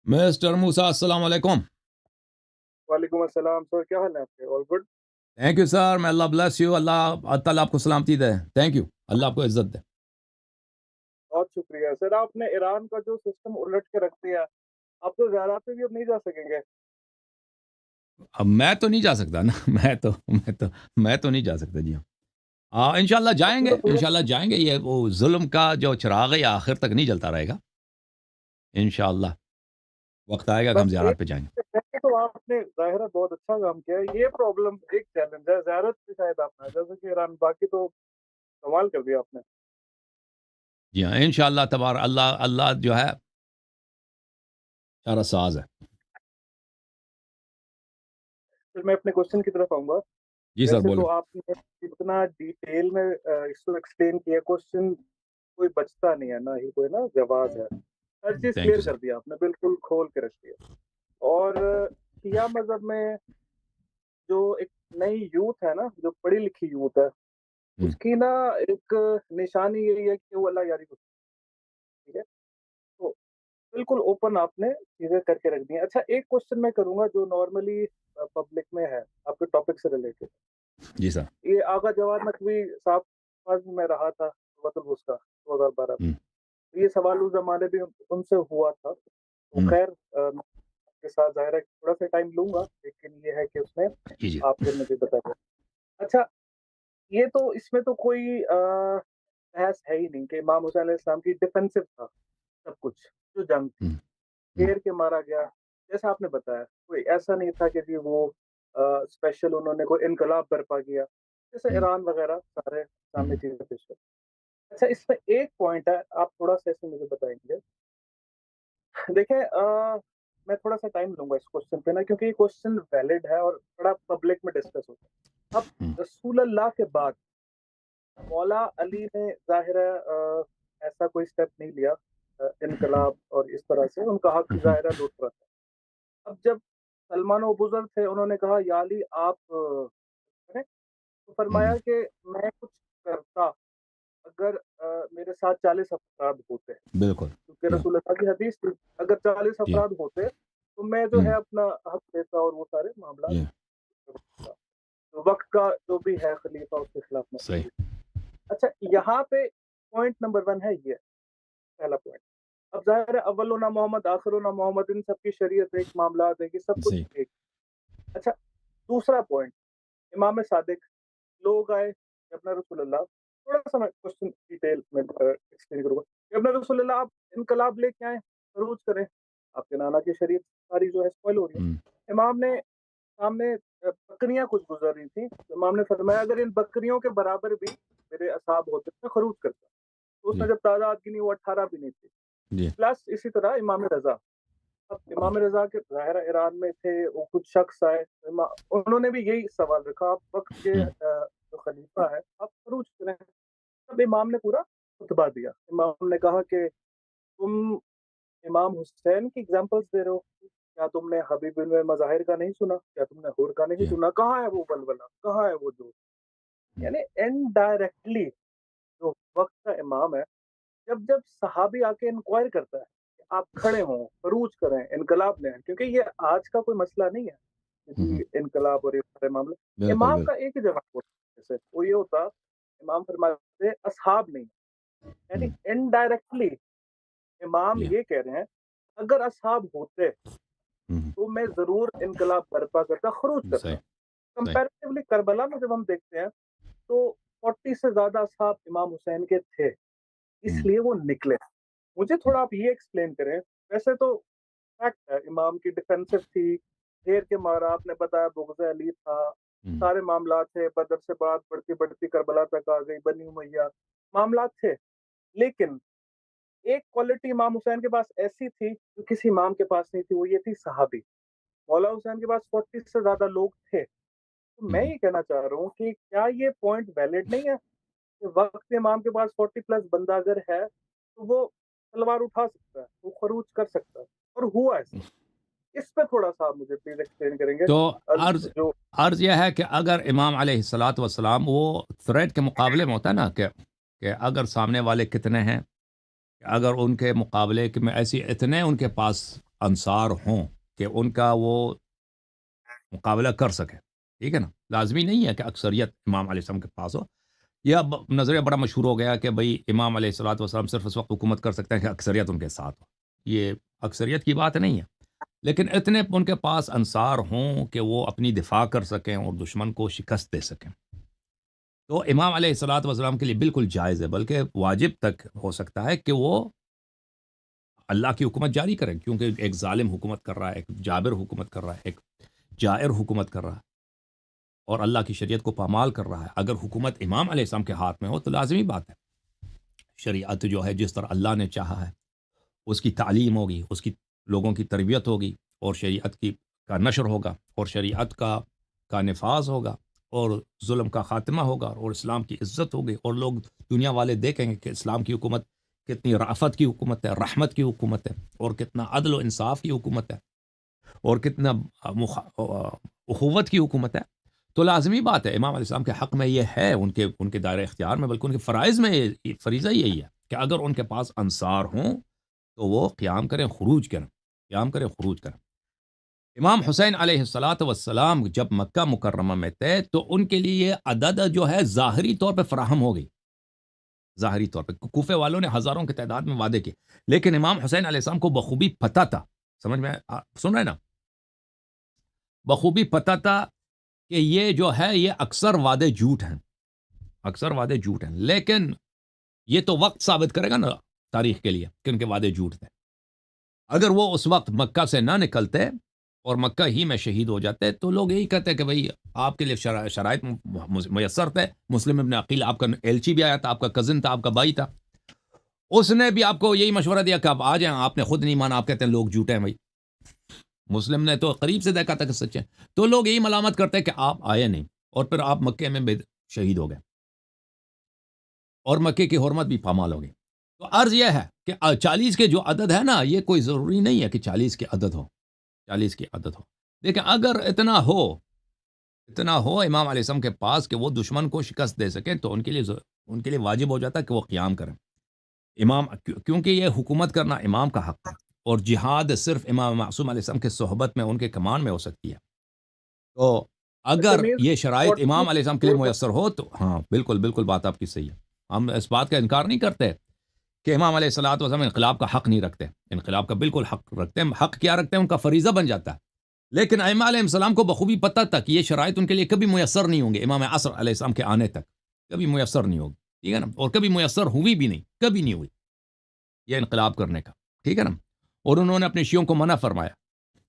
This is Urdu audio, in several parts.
مسٹر موسیٰ السلام علیکم. وعلیکم السلام سر، کیا حال ہے آپ کے؟ All good. Thank you sir. میں اللہ بلیس یو. اللہ تعالیٰ آپ کو سلامتی دے. Thank you. اللہ آپ کو عزت دے. بہت شکریہ سر. آپ نے ایران کا جو سسٹم الٹ کے رکھ دیا، آپ تو زیارات پہ بھی اب نہیں جا سکیں گے. اب میں تو نہیں جا سکتا نا. میں تو نہیں جا سکتا. جی ہاں، انشاءاللہ جائیں گے. انشاءاللہ جائیں گے. یہ وہ ظلم کا جو چراغ ہے یہ آخر تک نہیں جلتا رہے گا. انشاءاللہ وقت آئے گا کہ ہم بس زیارات ایک پہ جائیں گے. تو آپ نے ظاہرہ بہت اچھا کام کیا ہے. یہ پرابلم ایک چیلنج ہے، زیارت پہ شاید آپ نہ جا سکے ایران، باقی تو کمال کر دیا آپ نے. جی ہاں، انشاءاللہ تبارک اللہ جو ہے چارہ ساز ہے. پھر میں اپنے کوشچن کی طرف آؤں گا. جی سر ویسے بولیں. تو آپ نے اتنا ڈیٹیل میں اس کو ایکسپلین کیا، کوشچن کوئی بچتا نہیں ہے، نہ ہی کوئی نا جواز ہے. ہر چیز تھینک کلیئر یو سر. کر دیا آپ نے، بالکل کھول کے رکھ دیا. اور شیعہ مذہب میں جو ایک نئی یوتھ ہے نا، جو پڑھی لکھی یوتھ ہے، اس کی نا ایک نشانی یہی ہے کہ وہ اللہ یاری کو. ٹھیک ہے، تو بالکل اوپن آپ نے چیزیں کر کے رکھ دی ہیں. اچھا، ایک کوشچن میں کروں گا جو نارملی پبلک میں ہے آپ کے ٹاپک سے ریلیٹڈ. جی سر. یہ آغا جواد نقوی صاحب پاس میں رہا تھا وطن الوسطی 2012 میں. یہ سوال اس زمانے بھی ان سے ہوا تھا. تو خیر کے ساتھ ظاہر ہے تھوڑا سا ٹائم لوں گا، لیکن یہ ہے کہ اس میں جی جی. آپ پھر مجھے بتا دیں. اچھا، یہ تو اس میں تو کوئی بحث ہے ہی نہیں کہ امام حسین علیہ السلام کی ڈیفینسو تھا سب کچھ. جو جنگ تھی، گھیر کے مارا گیا، جیسا آپ نے بتایا. کوئی ایسا نہیں تھا کہ جی وہ اسپیشل انہوں نے کوئی انقلاب برپا کیا جیسے ایران وغیرہ سارے سامنے چیزیں پیش کر. اچھا، اس میں ایک پوائنٹ ہے، آپ تھوڑا سا اسے مجھے بتائیں گے. دیکھیں، میں تھوڑا سا ٹائم لوں گا اس کوشچن پہ نا، کیونکہ یہ کوشچن ویلڈ ہے اور بڑا پبلک میں ڈسکس ہوتا ہے. اب رسول اللہ کے بعد مولا علی نے ظاہر ہے ایسا کوئی اسٹیپ نہیں لیا انقلاب اور اس طرح سے. ان کا حق ظاہر ہے لوٹ رہا تھا. اب جب سلمان و بزرگ تھے، انہوں نے کہا یا علی آپ کریں، تو فرمایا کہ میں کچھ کرتا اگر میرے ساتھ 40 افراد ہوتے. بالکل. کیونکہ رسول اللہ کی حدیث تھی اگر 40 افراد ہوتے تو میں جو ہے اپنا حق دیتا اور وہ سارے معاملات کرتا. وقت کا جو بھی ہے خلیفہ اس کے خلاف میں. صحیح. اچھا، یہاں پہ پوائنٹ نمبر 1 ہے یہ پہلا پوائنٹ. اب ظاہر ہے اولنا محمد آخرنا محمد، ان سب کی شریعت ایک، معاملات ہے کہ سب کچھ ایک. اچھا، دوسرا پوائنٹ، امام صادق لوگ آئے کہ اپنا رسول اللہ، تھوڑا سا میں کوشچن ڈیٹیل میں ایکسپلین کروں گا کہ اپنا رسول اللہ آپ انقلاب لے کے آئیں، عروج کریں، آپ کے نانا کی شریعت ساری جو ہے اسپوائل ہو رہی ہے. امام نے سامنے بکریاں کچھ گزر رہی تھیں، امام نے فرمایا اگر ان بکریوں کے برابر بھی میرے اصحاب ہوتے میں خروج کرتا. تو اس نے جب تعداد کی نہیں، وہ 18 بھی نہیں تھی. پلس اسی طرح امام رضا. اب امام رضا کے ظاہر ایران میں تھے، وہ کچھ شخص آئے، انہوں نے بھی یہی سوال رکھا آپ وقت کے جو خلیفہ ہے آپ خروج کریں. اب امام نے پورا خطبہ دیا. امام نے کہا کہ تم امام حسین کی ایگزامپلس دے رہے ہو، کیا تم نے حبیب بن مظاہر کا نہیں سنا؟ کیا تم نے حور کا نہیں سنا؟ کہاں ہے وہ بلبلہ؟ کہاں ہے وہ جو؟ یعنی انڈائریکٹلی جو وقت کا امام ہے، جب صحابی آ کے انکوائر کرتا ہے کہ آپ کھڑے ہوں، خروج کریں، انقلاب لیں، کیونکہ یہ آج کا کوئی مسئلہ نہیں ہے کہ انقلاب اور یہ سارے معاملے. امام کا ایک ہی جواب ہوتا ہے، وہ یہ ہوتا امام فرماتے اصحاب نہیں. یعنی انڈائریکٹلی امام یہ کہہ رہے ہیں اگر اصحاب ہوتے تو میں ضرور انقلاب برپا کرتا، خروج کرتا. کمپیریٹیولی کربلا میں جب ہم دیکھتے ہیں تو 40 سے زیادہ اصحاب امام حسین کے تھے، اس لیے وہ نکلے. مجھے تھوڑا آپ یہ ایکسپلین کریں. ویسے تو فیکٹ ہے امام کی ڈیفینسو تھی، گھیر کے مارا، آپ نے بتایا بغض علی تھا، سارے معاملات تھے، بدر سے بات بڑھتی بڑھتی کربلا تک آ گئی، بنی امیہ معاملات تھے. لیکن ایک کوالٹی امام حسین کے پاس ایسی تھی جو کسی امام کے پاس نہیں تھی، وہ یہ تھی صحابی. مولا حسین کے پاس 40 سے زیادہ لوگ تھے. تو میں یہ کہنا چاہ رہا ہوں کہ کیا یہ پوائنٹ ویلڈ نہیں ہے کہ وقت امام کے پاس 40 پلس بندہ اگر ہے تو وہ تلوار اٹھا سکتا ہے، وہ خروج کر سکتا ہے، اور ہوا ایسا. اس پہ تھوڑا سا آپ مجھے پلیز ایکسپلین کریں گے. تو عرض یہ ہے کہ اگر امام علیہ الصلاۃ والسلام وہ تھریٹ کے مقابلے میں ہوتا ہے نا کہ اگر سامنے والے کتنے ہیں، اگر ان کے مقابلے کہ میں ایسی اتنے ان کے پاس انصار ہوں کہ ان کا وہ مقابلہ کر سکے. ٹھیک ہے نا. لازمی نہیں ہے کہ اکثریت امام علیہ السلام کے پاس ہو. یہ اب نظریہ بڑا مشہور ہو گیا کہ بھئی امام علیہ الصلوۃ والسلام صرف اس وقت حکومت کر سکتے ہیں کہ اکثریت ان کے ساتھ ہو. یہ اکثریت کی بات نہیں ہے، لیکن اتنے ان کے پاس انصار ہوں کہ وہ اپنی دفاع کر سکیں اور دشمن کو شکست دے سکیں. تو امام علیہ الصلوۃ والسلام کے لیے بالکل جائز ہے، بلکہ واجب تک ہو سکتا ہے کہ وہ اللہ کی حکومت جاری کریں، کیونکہ ایک ظالم حکومت کر رہا ہے، ایک جابر حکومت کر رہا ہے، ایک جائر حکومت کر رہا ہے اور اللہ کی شریعت کو پامال کر رہا ہے. اگر حکومت امام علیہ السلام کے ہاتھ میں ہو تو لازمی بات ہے شریعت جو ہے جس طرح اللہ نے چاہا ہے اس کی تعلیم ہوگی، اس کی لوگوں کی تربیت ہوگی اور شریعت کا نشر ہوگا اور شریعت کا نفاذ ہوگا اور ظلم کا خاتمہ ہوگا اور اسلام کی عزت ہوگی اور لوگ دنیا والے دیکھیں گے کہ اسلام کی حکومت کتنی رأفت کی حکومت ہے، رحمت کی حکومت ہے اور کتنا عدل و انصاف کی حکومت ہے اور کتنا اخوت کی حکومت ہے. تو لازمی بات ہے امام علیہ السلام کے حق میں یہ ہے، ان کے دائرہ اختیار میں، بلکہ ان کے فرائض میں فریضہ یہی ہے کہ اگر ان کے پاس انصار ہوں تو وہ قیام کریں، خروج کریں. امام حسین علیہ الصلاۃ والسلام جب مکہ مکرمہ میں تھے تو ان کے لیے عدد جو ہے ظاہری طور پہ فراہم ہو گئی. ظاہری طور پہ کوفے والوں نے ہزاروں کی تعداد میں وعدے کیے، لیکن امام حسین علیہ السلام کو بخوبی پتہ تھا، سمجھ میں سن رہے نا، بخوبی پتہ تھا کہ یہ جو ہے یہ اکثر وعدے جھوٹ ہیں، لیکن یہ تو وقت ثابت کرے گا نا تاریخ کے لیے کہ ان کے وعدے جھوٹ تھے. اگر وہ اس وقت مکہ سے نہ نکلتے اور مکہ ہی میں شہید ہو جاتے تو لوگ یہی کہتے کہ بھئی آپ کے لیے شرائط میسر تھے. مسلم ابن عقیل آپ کا ایلچی بھی آیا تھا، آپ کا کزن تھا، آپ کا بھائی تھا، اس نے بھی آپ کو یہی مشورہ دیا کہ آپ آ جائیں. آپ نے خود نہیں مانا، آپ کہتے ہیں لوگ جھوٹے ہیں. بھائی مسلم نے تو قریب سے دیکھا تھا کہ سچے ہیں. تو لوگ یہی ملامت کرتے کہ آپ آئے نہیں اور پھر آپ مکے میں شہید ہو گئے اور مکے کی حرمت بھی پامال ہو گئی. تو عرض یہ ہے کہ 40 کے جو عدد ہے نا، یہ کوئی ضروری نہیں ہے کہ 40 کی عدد ہو. لیکن اگر اتنا ہو امام علیہ السلام کے پاس کہ وہ دشمن کو شکست دے سکیں تو ان کے لیے واجب ہو جاتا ہے کہ وہ قیام کریں. کیونکہ یہ حکومت کرنا امام کا حق ہے اور جہاد صرف امام معصوم علیہ السلام کے صحبت میں، ان کے کمان میں ہو سکتی ہے. تو اگر یہ شرائط امام علیہ السلام کے لیے میسر ہو تو ہاں بالکل بات آپ کی صحیح ہے. ہم اس بات کا انکار نہیں کرتے کہ امام علیہ الصلوۃ والسلام انقلاب کا حق نہیں رکھتے، انقلاب کا بالکل حق رکھتے ہیں. حق کیا رکھتے ہیں؟ ان کا فریضہ بن جاتا ہے. لیکن ائمہ علیہ السلام کو بخوبی پتہ تھا کہ یہ شرائط ان کے لیے کبھی میسر نہیں ہوں گے. امام عصر علیہ السلام کے آنے تک کبھی میسر نہیں ہوگی. ٹھیک ہے نا، اور کبھی میسر ہوئی بھی نہیں، کبھی نہیں ہوئی یہ انقلاب کرنے کا. ٹھیک ہے نا. اور انہوں نے اپنے شیعوں کو منع فرمایا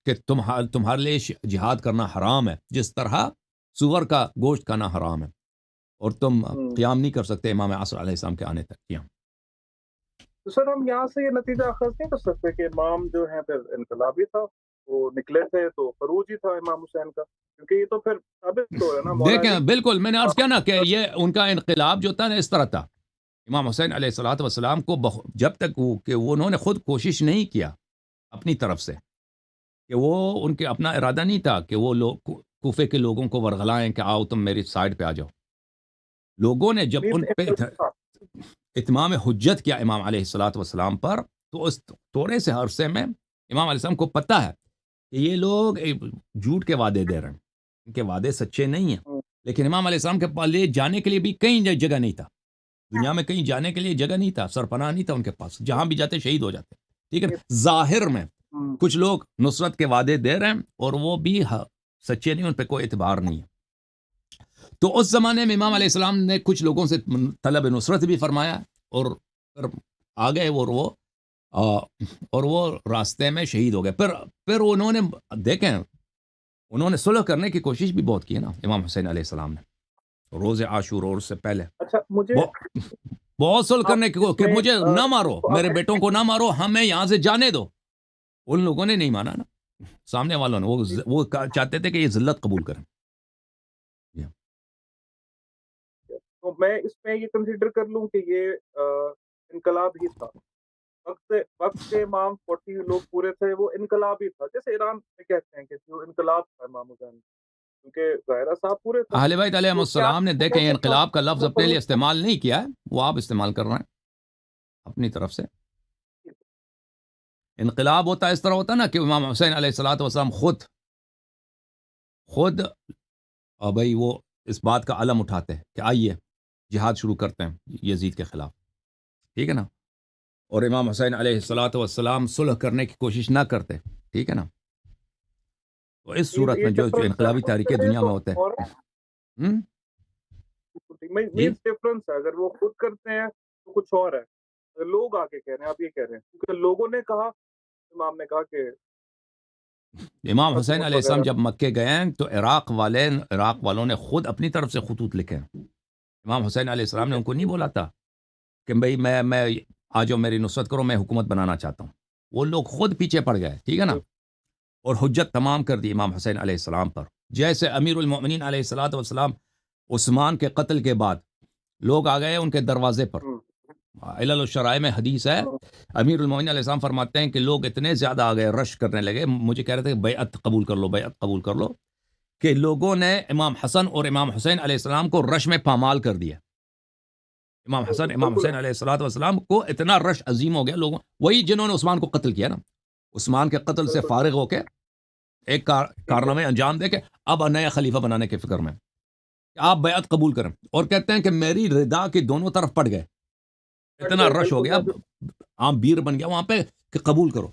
کہ تمہارے لیے جہاد کرنا حرام ہے، جس طرح سور کا گوشت کھانا حرام ہے، اور تم قیام نہیں کر سکتے امام عصر علیہ السلام کے آنے تک. تو سر ہم یہاں سے یہ نتیجہ اخذ نہیں کر سکتے کہ امام جو ہے پھر انقلابی تھا، وہ نکلے تھے تو فروج ہی تھا امام حسین کا، کیونکہ یہ تو پھر ثابت ہو رہا ہے نا. دیکھیں بالکل میں نے عرض کیا نا کہ یہ ان کا انقلاب جو تھا نا اس طرح تھا. امام حسین علیہ الصلوۃ والسلام کو جب تک کہ انہوں نے خود کوشش نہیں کیا اپنی طرف سے، کہ وہ ان کے اپنا ارادہ نہیں تھا کہ وہ لوگ کوفے کے لوگوں کو ورغلائیں کہ آؤ تم میری سائڈ پہ آ جاؤ. لوگوں نے جب ان پہ اتمام حجت کیا امام علیہ الصلوۃ والسلام پر، تو اس تھوڑے سے عرصے میں امام علیہ السلام کو پتہ ہے کہ یہ لوگ جھوٹ کے وعدے دے رہے ہیں، ان کے وعدے سچے نہیں ہیں. لیکن امام علیہ السلام کے پاس لے جانے کے لیے بھی کہیں جگہ نہیں تھا، دنیا میں کہیں جانے کے لیے جگہ نہیں تھا، سرپناہ نہیں تھا ان کے پاس. جہاں بھی جاتے شہید ہو جاتے. ٹھیک ہے. ظاہر میں کچھ لوگ نصرت کے وعدے دے رہے ہیں اور وہ بھی سچے نہیں، ان پہ کوئی اعتبار نہیں ہے. تو اس زمانے میں امام علیہ السلام نے کچھ لوگوں سے طلب نصرت بھی فرمایا اور پھر آ گئے اور وہ راستے میں شہید ہو گئے. پھر انہوں نے دیکھیں، انہوں نے صلح کرنے کی کوشش بھی بہت کی نا امام حسین علیہ السلام نے روز عاشور اور اس سے پہلے. اچھا مجھے بہت صلح کرنے کی کہ مجھے نہ مارو، میرے بیٹوں کو نہ مارو، ہمیں یہاں سے جانے دو. ان لوگوں نے نہیں مانا نا، سامنے والوں نے. وہ چاہتے تھے کہ یہ ذلت قبول کریں. تو میں اس میں یہ کنسیڈر کر لوں کہ یہ انقلاب ہی تھا. وقت کے امام 40 لوگ پورے تھے، وہ انقلاب ہی تھا. جیسے ایران میں کہتے ہیں کہ جو انقلاب تھا امام حسین، کیونکہ ظاہرہ صاحب پورے تھے. اہل بیت علیہ السلام نے دیکھیں انقلاب کا لفظ اپنے لیے استعمال نہیں کیا ہے، وہ آپ استعمال کر رہے ہیں اپنی طرف سے. انقلاب ہوتا ہے اس طرح ہوتا ہے نا کہ امام حسین علیہ الصلوۃ والسلام خود بھائی وہ اس بات کا علم اٹھاتے ہیں کہ آئیے جہاد شروع کرتے ہیں یزید کے خلاف، ٹھیک ہے نا، اور امام حسین علیہ الصلوۃ والسلام صلح کرنے کی کوشش نہ کرتے، ٹھیک ہے نا. تو اس صورت میں جو انقلابی تحریکیں دنیا میں ہوتے ہیں مینس ڈفرنس ہے. اگر وہ خود کرتے ہیں تو کچھ اور ہے، اگر لوگ آ کے کہہ رہے ہیں، آپ یہ کہہ رہے ہیں کیونکہ لوگوں نے کہا، امام نے کہا کہ امام حسین علیہ السلام جب مکے گئے ہیں تو عراق والوں نے خود اپنی طرف سے خطوط لکھے ہیں. امام حسین علیہ السلام نے ان کو نہیں بولا تھا کہ بھئی میں آ جاؤ میری نصرت کرو، میں حکومت بنانا چاہتا ہوں. وہ لوگ خود پیچھے پڑ گئے، ٹھیک ہے نا، اور حجت تمام کر دی امام حسین علیہ السلام پر. جیسے امیر المؤمنین علیہ الصلوۃ والسلام عثمان کے قتل کے بعد لوگ آ گئے ان کے دروازے پر. علل الشرائع میں حدیث ہے، امیر المؤمنین علیہ السلام فرماتے ہیں کہ لوگ اتنے زیادہ آ گئے، رش کرنے لگے، مجھے کہہ رہے تھے کہ بیعت قبول کر لو، بیعت قبول کر لو، کہ لوگوں نے امام حسن اور امام حسین علیہ السلام کو رش میں پامال کر دیا. امام حسین علیہ الصلوۃ والسلام کو اتنا رش عظیم ہو گیا لوگوں، وہی جنہوں نے عثمان کو قتل کیا نا، عثمان کے قتل سے فارغ ہو کے ایک کارنامے انجام دے کے اب نیا خلیفہ بنانے کے فکر میں کہ آپ بیعت قبول کریں، اور کہتے ہیں کہ میری ردا کے دونوں طرف پڑ گئے، اتنا رش ہو گیا، عام بیر بن گیا وہاں پہ کہ قبول کرو.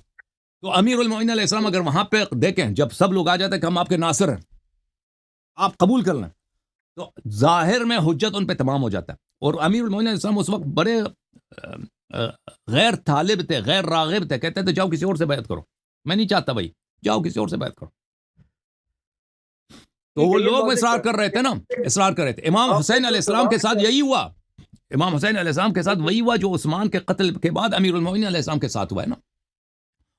تو امیر المؤمنین علیہ السلام اگر وہاں پہ دیکھیں جب سب لوگ آ جاتے ہیں کہ ہم آپ کے ناصر ہیں، آپ قبول کر لیں، تو ظاہر میں حجت ان پہ تمام ہو جاتا ہے. اور امیر المؤمنین علیہ السلام اس وقت بڑے غیر طالب تھے، غیر راغب تھے، کہتے تھے جاؤ کسی اور سے بیعت کرو، میں نہیں چاہتا بھائی، جاؤ کسی اور سے بیعت کرو. تو وہ لوگ اصرار کر رہے تھے نا، اصرار کر رہے تھے. امام حسین علیہ السلام کے ساتھ یہی ہوا، امام حسین علیہ السلام کے ساتھ وہی ہوا جو عثمان کے قتل کے بعد امیر المؤمنین علیہ السلام کے ساتھ ہوا ہے نا.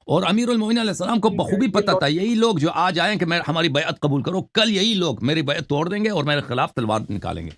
اور امیر المؤمنین علیہ السلام کو بخوبی پتہ تھا یہی لوگ جو آج آئیں کہ ہماری بیعت قبول کرو، کل یہی لوگ میری بیعت توڑ دیں گے اور میرے خلاف تلوار نکالیں گے.